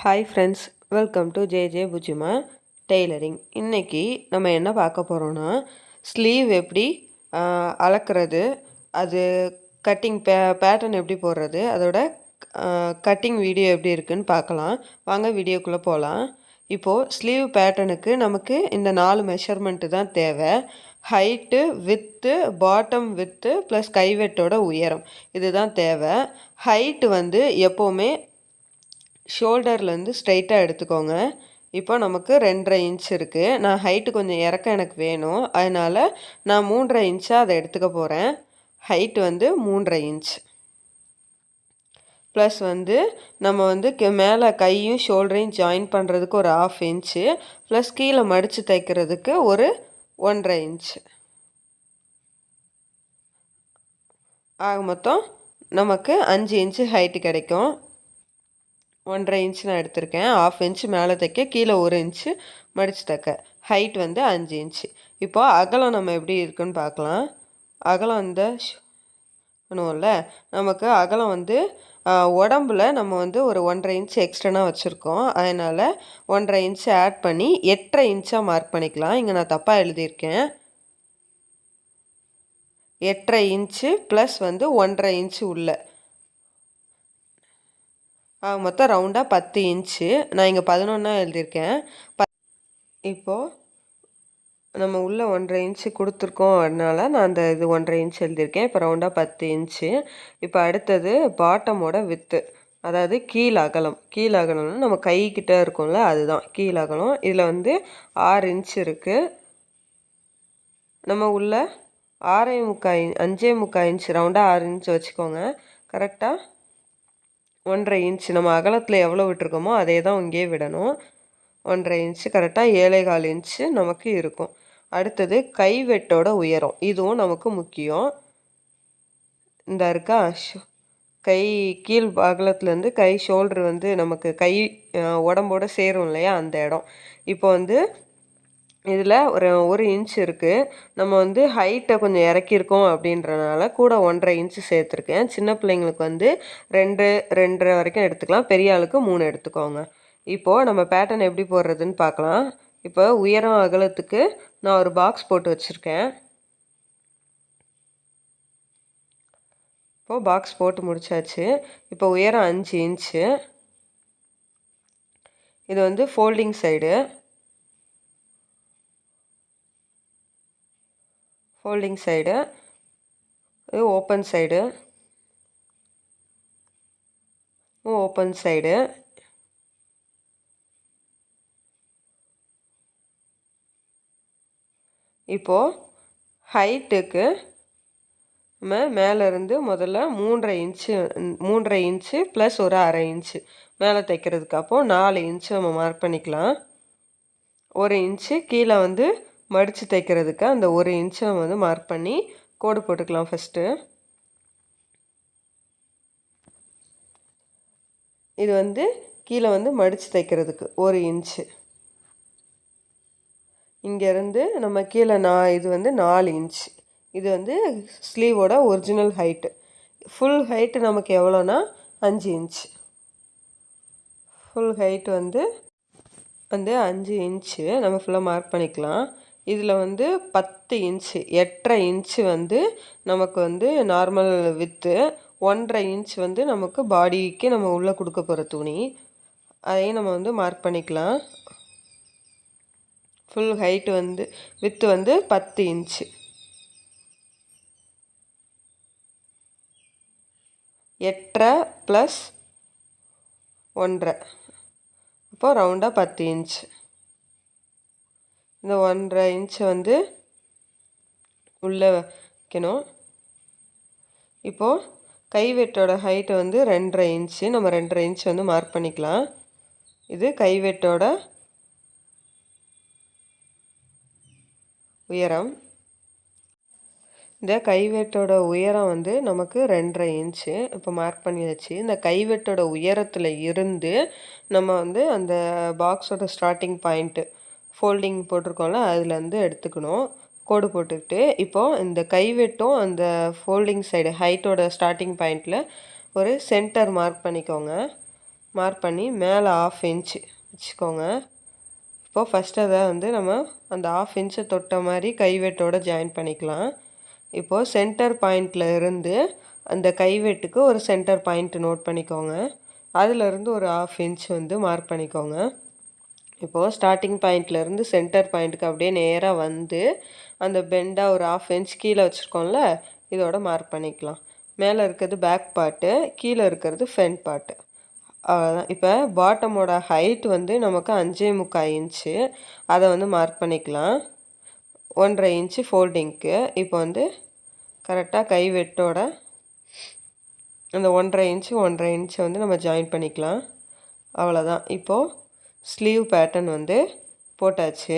Hi friends, welcome to J bujjima tailoring. இன்றைக்கி நம்ம என்ன பார்க்க போகிறோன்னா, ஸ்லீவ் எப்படி அளக்கிறது, அது கட்டிங் பேட்டர்ன் எப்படி போடுறது, அதோட கட்டிங் வீடியோ எப்படி இருக்குன்னு பார்க்கலாம். வாங்க வீடியோக்குள்ளே போகலாம். இப்போது ஸ்லீவ் பேட்டர்னுக்கு நமக்கு இந்த 4 மெஷர்மெண்ட்டு தான் தேவை. Height, with, bottom with plus கைவெட்டோட உயரம், இதுதான் தேவை. ஹைட்டு வந்து எப்போவுமே ஷோல்டர்லேருந்து ஸ்ட்ரைட்டாக எடுத்துக்கோங்க. இப்போ நமக்கு 2.5 இன்ச் இருக்குது. நான் ஹைட்டு கொஞ்சம் இறக்கம் எனக்கு வேணும், அதனால் நான் 3.5 இன்ச்சாக அதை எடுத்துக்க போகிறேன். ஹைட்டு வந்து 3.5 இன்ச் ப்ளஸ் வந்து நம்ம வந்து மேலே கையும் ஷோல்டரையும் ஜாயின் பண்ணுறதுக்கு ஒரு 1/2 இன்ச்சு ப்ளஸ் கீழே மடித்து தைக்கிறதுக்கு ஒரு 1.5 இன்ச். ஆக மொத்தம் நமக்கு 5 இன்ச்சு ஹைட்டு கிடைக்கும். 1.5 இன்ச் நான் எடுத்திருக்கேன். 1/2 இன்ச்சு மேலே தைக்க, கீழே 1 இன்ச்சு மடித்து தைக்க. ஹைட் வந்து 5 இன்ச்சு. இப்போ அகலம் நம்ம எப்படி இருக்குன்னு பார்க்கலாம். அகலம் இந்த பண்ணுவோம்ல, நமக்கு அகலம் வந்து உடம்புல நம்ம வந்து ஒரு 1.5 இன்ச்சு எக்ஸ்டர்னாக வச்சுருக்கோம். அதனால் 1.5 இன்ச்சு ஆட் பண்ணி 8.5 இன்ச்சாக மார்க் பண்ணிக்கலாம். இங்கே நான் தப்பாக எழுதியிருக்கேன். 8.5 இன்ச்சு ப்ளஸ் வந்து 1.5 இன்ச்சு உள்ள, மொத்தம் ரவுண்டாக 10 இன்ச்சு. நான் இங்கே 11 எழுதியிருக்கேன். இப்போது நம்ம உள்ளே 1.5 இன்ச்சு கொடுத்துருக்கோம், அதனால நான் அந்த இது 1.5 இன்ச் எழுதியிருக்கேன். இப்போ ரவுண்டாக 10 இன்ச்சு. இப்போ அடுத்தது பாட்டமோட வித்து, அதாவது கீழ் அகலம். கீழ் அகலம்னு நம்ம கைக்கிட்ட இருக்கோம்ல, அதுதான் கீழ் அகலம். இதில் வந்து 6 இன்ச் இருக்குது. நம்ம உள்ள 5.25 இன்ச், ரவுண்டாக 6 இன்ச் வச்சுக்கோங்க. கரெக்டாக 1.5 இன்ச் நம்ம அகலத்தில் எவ்வளோ விட்டுருக்கோமோ அதே தான் இங்கேயே விடணும். 1.5 இன்ச்சு கரெக்டாக 7.25 இன்ச்சு நமக்கு இருக்கும். அடுத்தது கைவெட்டோட உயரம், இதுவும் நமக்கு முக்கியம். இந்த இருக்கா, கை கீழ் அகலத்துலேருந்து கை ஷோல்டர் வந்து நமக்கு கை உடம்போட சேரும் இல்லையா, அந்த இடம். இப்போ வந்து இதில் ஒரு இன்ச் இருக்குது. நம்ம வந்து ஹைட்டை கொஞ்சம் இறக்கியிருக்கோம் அப்படின்றனால கூட 1.5 இன்ச்சு சேர்த்துருக்கேன். சின்ன பிள்ளைங்களுக்கு வந்து 2, 2.5 வரைக்கும் எடுத்துக்கலாம். பெரிய ஆளுக்கு 3 எடுத்துக்கோங்க. இப்போது நம்ம பேட்டர்ன் எப்படி போடுறதுன்னு பார்க்கலாம். இப்போ உயரம் அகலத்துக்கு நான் ஒரு பாக்ஸ் போட்டு வச்சுருக்கேன். இப்போது பாக்ஸ் போட்டு முடித்தாச்சு. இப்போ உயரம் 5 இன்ச்சு. இது வந்து ஃபோல்டிங் சைடு. ஃபோல்டிங் சைடு, இது ஓப்பன் சைடு, ஓப்பன் சைடு. இப்போது ஹைட்டுக்கு நம்ம மேலேருந்து முதல்ல 3.5 இன்ச்சு ப்ளஸ் ஒரு 1/2 இன்ச்சு மேலே தைக்கிறதுக்கு. அப்போது 4 இன்ச்சு நம்ம மார்க் பண்ணிக்கலாம். 1 இன்ச்சு கீழே வந்து மடித்து தைக்கிறதுக்கு அந்த 1 இன்ச்சு நம்ம வந்து மார்க் பண்ணி கோடு போட்டுக்கலாம். ஃபஸ்ட்டு இது வந்து கீழே வந்து மடித்து தைக்கிறதுக்கு 1 இன்ச்சு. இங்கேருந்து நம்ம கீழே இது வந்து 4 இன்ச்சு. இது வந்து ஸ்லீவோட ஒரிஜினல் ஹைட்டு. ஃபுல் ஹைட்டு நமக்கு எவ்வளோனா 5 இன்ச்சு. ஃபுல் ஹைட்டு வந்து 5 இன்ச்சு நம்ம ஃபுல்லாக மார்க் பண்ணிக்கலாம். இதில் வந்து 10 இன்ச்சு, 8.5 இன்ச்சு வந்து நமக்கு வந்து நார்மல் வித்து, 1.5 இன்ச் வந்து நமக்கு பாடிக்கு நம்ம உள்ளே கொடுக்க போகிற துணி. அதையும் நம்ம வந்து மார்க் பண்ணிக்கலாம். ஃபுல் ஹைட்டு வந்து வித்து வந்து 10 இன்ச்சு. 8.5 ப்ளஸ் 1.5, அப்போது ரவுண்டாக 10 இன்ச். இந்த 1.5 இன்ச்சு வந்து உள்ளே வைக்கணும். இப்போது கைவெட்டோட ஹைட்டு வந்து 2.5 இன்ச்சு. நம்ம 2.5 இன்ச் வந்து மார்க் பண்ணிக்கலாம். இது கைவெட்டோட உயரம். இந்த கைவெட்டோட உயரம் வந்து நமக்கு 2.5 இன்ச்சு இப்போ மார்க் பண்ணியாச்சு. இந்த கைவெட்டோட உயரத்தில் இருந்து நம்ம வந்து அந்த பாக்ஸோட ஸ்டார்டிங் பாயிண்ட்டு ஃபோல்டிங் போட்டிருக்கோம்ல, அதுலேருந்து எடுத்துக்கணும். கோடு போட்டுக்கிட்டு இப்போது இந்த கைவெட்டும் அந்த ஃபோல்டிங் சைடு ஹைட்டோட ஸ்டார்டிங் பாயிண்டில் ஒரு சென்டர் மார்க் பண்ணிக்கோங்க. மார்க் பண்ணி மேலே 1/2 இன்ச்சு வச்சுக்கோங்க. இப்போது ஃபஸ்ட்டு அதை வந்து நம்ம அந்த 1/2 இன்ச்சை தொட்ட மாதிரி கைவெட்டோட ஜாயின் பண்ணிக்கலாம். இப்போது சென்டர் பாயிண்டில் இருந்து அந்த கைவெட்டுக்கு ஒரு சென்டர் பாயிண்ட் நோட் பண்ணிக்கோங்க. அதிலிருந்து ஒரு 1/2 இன்ச் வந்து மார்க் பண்ணிக்கோங்க. இப்போது ஸ்டார்டிங் பாயிண்ட்லேருந்து சென்டர் பாயிண்ட்டுக்கு அப்படியே நேராக வந்து அந்த பெண்டாக ஒரு 1/2 இன்ச் கீழே வச்சுருக்கோம்ல, இதோட மார்க் பண்ணிக்கலாம். மேலே இருக்கிறது பேக் பார்ட்டு, கீழே இருக்கிறது ஃப்ரண்ட் பார்ட்டு. அவ்வளோதான். இப்போ பாட்டமோட ஹைட் வந்து நமக்கு 5.25 இன்ச்சு. அதை வந்து மார்க் பண்ணிக்கலாம். 1.5 இன்ச்சு ஃபோல்டிங்க்கு. இப்போ வந்து கரெக்டாக கைவெட்டோட அந்த 1.5 இன்ச்சை வந்து நம்ம ஜாயின் பண்ணிக்கலாம். அவ்வளோதான். இப்போது ஸ்லீவ் பேட்டர்ன் வந்து போட்டாச்சு.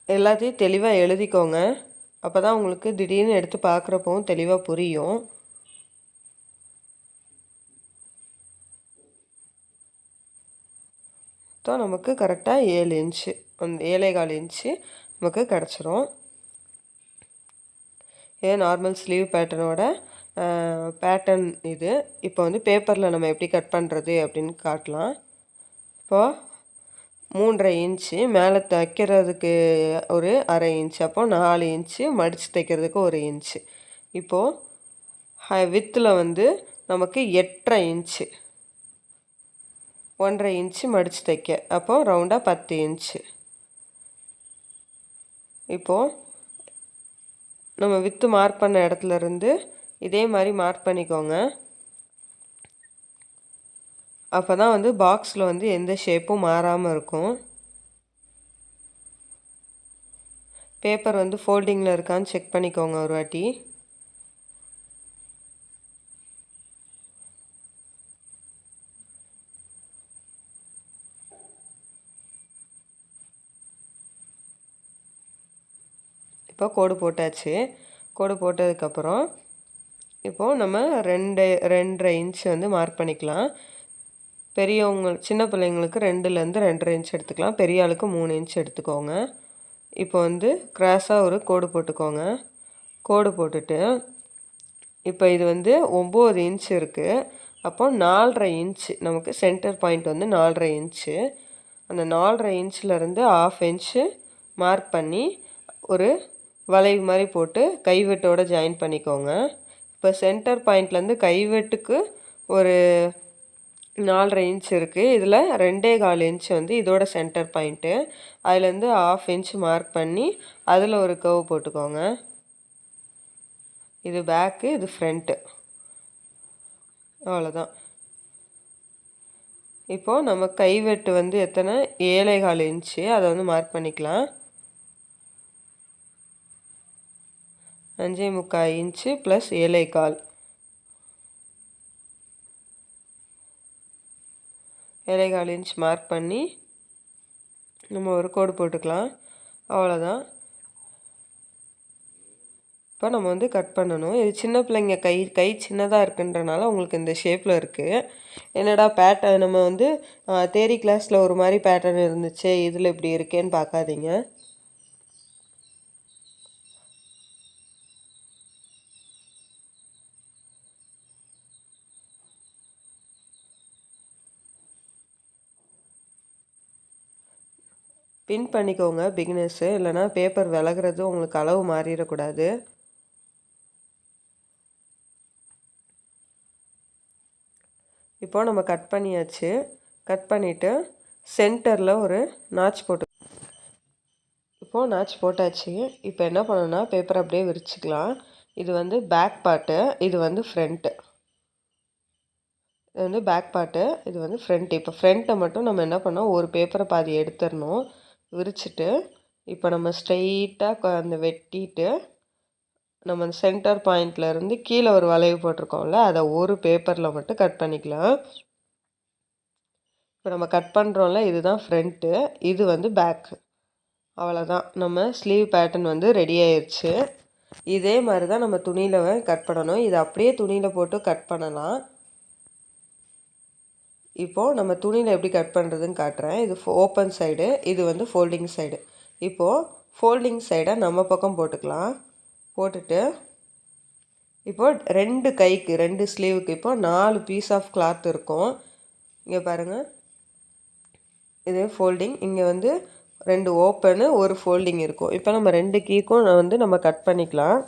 எல்லாத்தையும் தெளிவாக எழுதிக்கோங்க. அப்போ தான் உங்களுக்கு திடீர்னு எடுத்து பார்க்குறப்பவும் தெளிவாக புரியும். ஸோ நமக்கு கரெக்டாக 7 இன்ச்சு அந்த 7.25 இன்ச்சு நமக்கு கிடச்சிரும். இது நார்மல் ஸ்லீவ் பேட்டர்னோட பேட்டர்ன் இது. இப்போ வந்து பேப்பரில் நம்ம எப்படி கட் பண்ணுறது அப்படின்னு காட்டலாம். இப்போது 3.5 இன்ச்சு மேலே தைக்கிறதுக்கு ஒரு 1/2 இன்ச்சு, அப்போ 4 இன்ச்சு மடித்து தைக்கிறதுக்கு 1 இன்ச்சு. இப்போது வித்தில் வந்து நமக்கு 8.5 இன்ச்சு, 1.5 இன்ச்சு மடித்து தைக்க, அப்போது ரவுண்டாக 10 இன்ச்சு. இப்போது நம்ம வித்து மார்க் பண்ண இடத்துலருந்து இதே மாதிரி மார்க் பண்ணிக்கோங்க. அப்போ தான் வந்து பாக்ஸில் வந்து எந்த ஷேப்பும் மாறாமல் இருக்கும். பேப்பர் வந்து ஃபோல்டிங்கில் இருக்கான்னு செக் பண்ணிக்கோங்க ஒரு வாட்டி. இப்போ கோடு போட்டாச்சு. கோடு போட்டதுக்கப்புறம் இப்போது நம்ம 2.5 இன்ச் வந்து மார்க் பண்ணிக்கலாம். பெரியவங்க சின்ன பிள்ளைங்களுக்கு 2லேருந்து 2.5 இன்ச் எடுத்துக்கலாம். பெரிய ஆளுக்கு 3 இன்ச் எடுத்துக்கோங்க. இப்போ வந்து கிராஸாக ஒரு கோடு போட்டுக்கோங்க. கோடு போட்டுட்டு இப்போ இது வந்து 9 இன்ச் இருக்குது. அப்போ 4.5 இன்ச்சு நமக்கு சென்டர் பாயிண்ட் வந்து 4.5 இன்ச்சு. அந்த 4.5 இன்ச்சிலேருந்து 1/2 இன்ச்சு மார்க் பண்ணி ஒரு வளைவு மாதிரி போட்டு கைவெட்டோட ஜாயின் பண்ணிக்கோங்க. இப்போ சென்டர் பாயிண்ட்லேருந்து கைவெட்டுக்கு ஒரு 4.5 இன்ச் இருக்குது. இதில் 2.25 இன்ச் வந்து இதோட சென்டர் பாயிண்ட்டு. அதுலேருந்து 1/2 இன்ச் மார்க் பண்ணி அதில் ஒரு கர்வ் போட்டுக்கோங்க. இது பேக்கு, இது ஃப்ரண்ட்டு. அவ்வளோதான். இப்போது நம்ம கைவெட்டு வந்து எத்தனை 7.25 இன்ச்சு, அதை வந்து மார்க் பண்ணிக்கலாம். 5.25 இன்ச்சு ப்ளஸ் 7.25, 7.25 இன்ச் மார்க் பண்ணி நம்ம ஒரு கோடு போட்டுக்கலாம். அவ்வளோதான். இப்போ நம்ம வந்து கட் பண்ணணும். இது சின்ன பிள்ளைங்க கை சின்னதாக இருக்குன்றனால உங்களுக்கு இந்த ஷேப்பில் இருக்குது. என்னடா பேட்டர்ன் நம்ம வந்து தேரி கிளாஸில் ஒரு மாதிரி பேட்டர்ன் இருந்துச்சு, இதில் இப்படி இருக்கேன்னு பார்க்காதீங்க. பின் பண்ணிக்கோங்க பிகினர்ஸு, இல்லைனா பேப்பர் விலகிறது உங்களுக்கு அளவு மாறிடக்கூடாது. இப்போ நம்ம கட் பண்ணியாச்சு. கட் பண்ணிவிட்டு சென்டரில் ஒரு நாச் போட்டு, இப்போது நாச் போட்டாச்சு. இப்போ என்ன பண்ணணும்னா பேப்பர் அப்படியே விரிச்சிக்கலாம். இது வந்து பேக் பார்ட்டு, இது வந்து ஃப்ரண்ட்டு. இது வந்து பேக் பார்ட்டு, இது வந்து ஃப்ரண்ட்டு. இப்போ ஃப்ரண்ட்டை மட்டும் நம்ம என்ன பண்ணோம், ஒரு பேப்பரை பாதி எடுத்துடணும். விரிச்சிட்டு இப்போ நம்ம ஸ்ட்ரெயிட்டாக அந்த வெட்டிட்டு நம்ம அந்த சென்டர் பாயிண்ட்லேருந்து கீழே ஒரு வளைவு போட்டிருக்கோம்ல, அதை ஒரு பேப்பரில் மட்டும் கட் பண்ணிக்கலாம். இப்போ நம்ம கட் பண்ணுறோம்ல, இதுதான் ஃப்ரண்ட்டு, இது வந்து பேக்கு. அவ்வளோதான். நம்ம ஸ்லீவ் பேட்டர்ன் வந்து ரெடி ஆயிடுச்சு. இதே மாதிரி தான் நம்ம துணியில் கட் பண்ணணும். இது அப்படியே துணியில் போட்டு கட் பண்ணலாம். இப்போது நம்ம துணியில் எப்படி கட் பண்ணுறதுன்னு காட்டுறேன். இது ஓப்பன் சைடு, இது வந்து ஃபோல்டிங் சைடு. இப்போது ஃபோல்டிங் சைடை நம்ம பக்கம் போட்டுக்கலாம். போட்டுட்டு இப்போது 2 கைக்கு 2 ஸ்லீவுக்கு இப்போது 4 பீஸ் ஆஃப் கிளாத் இருக்கும். இங்கே பாருங்கள், இது ஃபோல்டிங். இங்கே வந்து 2 ஓப்பனு, ஒரு ஃபோல்டிங் இருக்கும். இப்போ நம்ம 2 கீக்கும் நம்ம கட் பண்ணிக்கலாம்.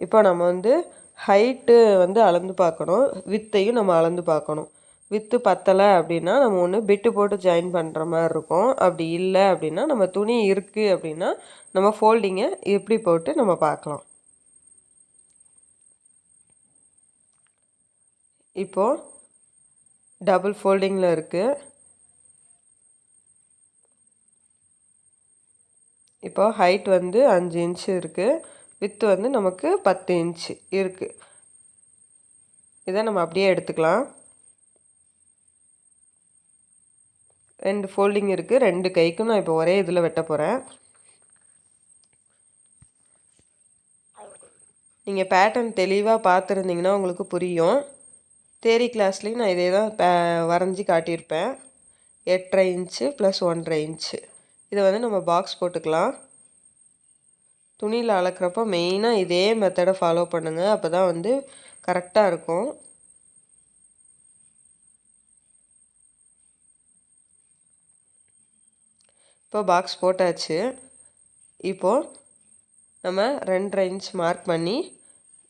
இப்போ நம்ம வந்து ஹைட்டு வந்து அளந்து பார்க்கணும், வித்தையும் நம்ம அளந்து பார்க்கணும். வித்து பத்தலை அப்படின்னா நம்ம ஒன்று பிட்டு போட்டு ஜாயின் பண்ணுற மாதிரி இருக்கும். அப்படி இல்லை அப்படின்னா நம்ம துணி இருக்குது அப்படின்னா நம்ம ஃபோல்டிங்கை எப்படி போட்டு நம்ம பார்க்கலாம். இப்போது டபுள் ஃபோல்டிங்கில் இருக்குது. இப்போ ஹைட் வந்து 5 இன்ச்சு இருக்குது, வித்து வந்து நமக்கு 10 இன்ச்சு இருக்குது. இதை நம்ம அப்படியே எடுத்துக்கலாம். 2 ஃபோல்டிங் இருக்குது, 2 கைக்கும் நான் இப்போ ஒரே இதில் வெட்ட போகிறேன். நீங்கள் பேட்டர்ன் தெளிவாக பார்த்துருந்தீங்கன்னா உங்களுக்கு புரியும். தேரி கிளாஸ்லேயும் நான் இதே தான் வரைஞ்சி காட்டியிருப்பேன். 8.5 இன்ச்சு ப்ளஸ் 1.5 இன்ச்சு. இதை வந்து நம்ம பாக்ஸ் போட்டுக்கலாம். துணியில் அளக்கிறப்போ மெயினாக இதே மெத்தடை ஃபாலோ பண்ணுங்கள், அப்போ தான் வந்து கரெக்டாக இருக்கும். இப்போ பாக்ஸ் போட்டாச்சு. இப்போது நம்ம 2.5 இன்ச் மார்க் பண்ணி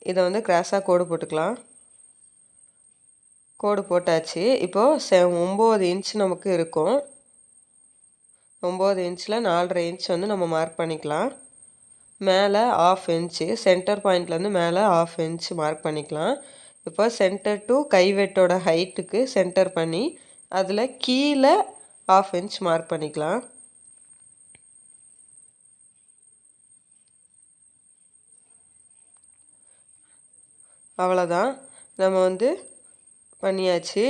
இதை வந்து கிராஸாக கோடு போட்டுக்கலாம். கோடு போட்டாச்சு. இப்போது 9 இன்ச் நமக்கு இருக்கும். 9 இன்ச்சில் 4.5 இன்ச் வந்து நம்ம மார்க் பண்ணிக்கலாம். மேலே 1/2 இன்ச்சு, சென்டர் பாயிண்ட்லேருந்து மேலே 1/2 இன்ச் மார்க் பண்ணிக்கலாம். இப்போ சென்டர் டு கைவெட்டோட ஹைட்டுக்கு சென்டர் பண்ணி அதில் கீழே 1/2 இன்ச் மார்க் பண்ணிக்கலாம். அவ்வளோதான், நம்ம வந்து பண்ணியாச்சு.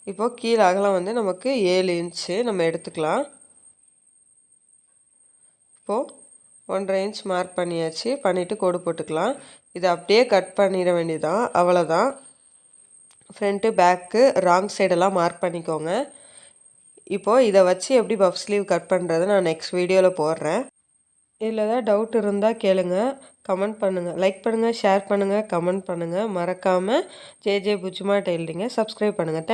இப்போ கீழே அகலம் வந்து நமக்கு 7 இன்ச்சு நம்ம எடுத்துக்கலாம். இப்போது 1.5 இன்ச் மார்க் பண்ணியாச்சு. பண்ணிவிட்டு கோடு போட்டுக்கலாம். இதை அப்படியே கட் பண்ணிட வேண்டியதான், அவ்வளோதான். ஃப்ரண்ட்டு பேக்கு ராங் சைடெல்லாம் மார்க் பண்ணிக்கோங்க. இப்போது இதை வச்சு எப்படி பஃப் ஸ்லீவ் கட் பண்ணுறது நான் நெக்ஸ்ட் வீடியோவில் போடுறேன். இதில் ஏதாவது டவுட் இருந்தால் கேளுங்க, கமெண்ட் பண்ணுங்கள். லைக் பண்ணுங்கள், ஷேர் பண்ணுங்கள், கமெண்ட் பண்ணுங்கள். மறக்காமல் ஜே புஜ்ஜிமா டெய்லரிங்கை சப்ஸ்கிரைப் பண்ணுங்கள்.